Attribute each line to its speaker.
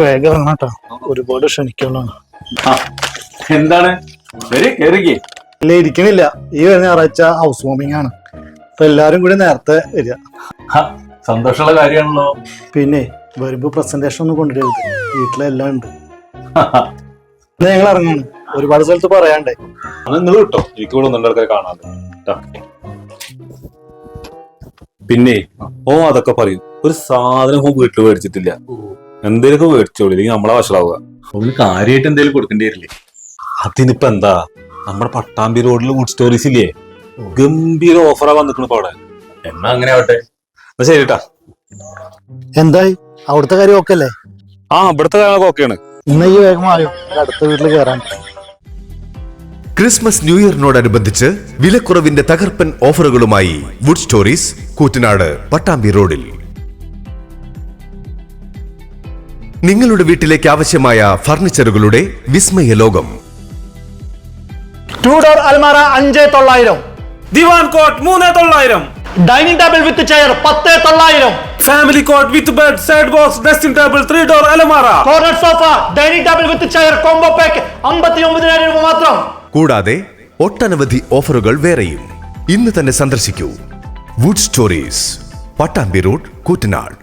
Speaker 1: വേഗം ഇറങ്ങാട്ടോ, ഒരുപാട് ക്ഷണിക്കുള്ളതാണ്.
Speaker 2: എന്താണ്
Speaker 1: ഇല്ല, ഇരിക്കണില്ല. ഈ വരുന്ന ഞായറാഴ്ച ഹൗസ് വാമിംഗ് ആണ്. അപ്പൊ എല്ലാരും കൂടി നേരത്തെ വരിക.
Speaker 2: സന്തോഷമുള്ള കാര്യമാണല്ലോ.
Speaker 1: പിന്നെ വരുമ്പോ പ്രസന്റേഷൻ ഒന്നും കൊണ്ടുവരരുത്, വീട്ടിലെല്ലാം ഉണ്ട്. ഞങ്ങൾ ഇറങ്ങാണ്, ഒരുപാട് സ്ഥലത്ത് പറയാണ്ടേ.
Speaker 2: നിങ്ങൾ കിട്ടോ, എനിക്ക് കൂടെ ഒന്നും ആൾക്കാരെ കാണാതെ. പിന്നെ അതൊക്കെ പറയും, ഒരു സാധനം വീട്ടിൽ മേടിച്ചിട്ടില്ല, എന്തേലൊക്കെ മേടിച്ചോളൂ, ഇല്ലെങ്കിൽ നമ്മളെ വഷളാവുക. അവന് കാര്യമായിട്ട് എന്തേലും കൊടുക്കേണ്ടി വരില്ലേ? അതിനിപ്പോ എന്താ, നമ്മുടെ പട്ടാമ്പി റോഡിൽ വുഡ് സ്റ്റോറീസ് ഇല്ലേ, ഗംഭീര ഓഫറാ വന്നിക്കണു അവിടെ. എന്നാ അങ്ങനെ ആവട്ടെ. എന്നാ ശരിട്ടാ.
Speaker 1: എന്തായി അവിടുത്തെ കാര്യം ഒക്കെ അല്ലേ?
Speaker 2: ഇവിടുത്തെ കാര്യങ്ങളൊക്കെ ഓക്കെയാണ്.
Speaker 1: ഇന്ന് ഈ വേഗമായോ അടുത്ത വീട്ടിൽ കയറാൻ.
Speaker 3: ക്രിസ്മസ് ന്യൂ ഇയറിനോടനുബന്ധിച്ച് വിലക്കുറവിന്റെ തകർപ്പൻ ഓഫറുകളുമായി വുഡ് സ്റ്റോറീസ്, കൂറ്റനാട്, പട്ടാമ്പി റോഡിൽ. നിങ്ങളുടെ വീട്ടിലേക്ക് ആവശ്യമായ ഫർണിച്ചറുകളുടെ വിസ്മയ ലോകം.
Speaker 1: 2 ഡോർ അൽമാര 5,900.
Speaker 4: ദിവാൻ cot 3,900.
Speaker 1: Dining table with chair 10,900.
Speaker 4: Family cot with bed, side box, dressing table, 3 door അലമാര.
Speaker 1: Corner sofa, dining table with chair combo pack 59,000 രൂപ മാത്രം.
Speaker 3: കൂടാതെ ഒട്ടനവധി ഓഫറുകൾ വേറെയും. ഇന്ന് തന്നെ സന്ദർശിക്കൂ wood stories, Pattambi road, Koottanad.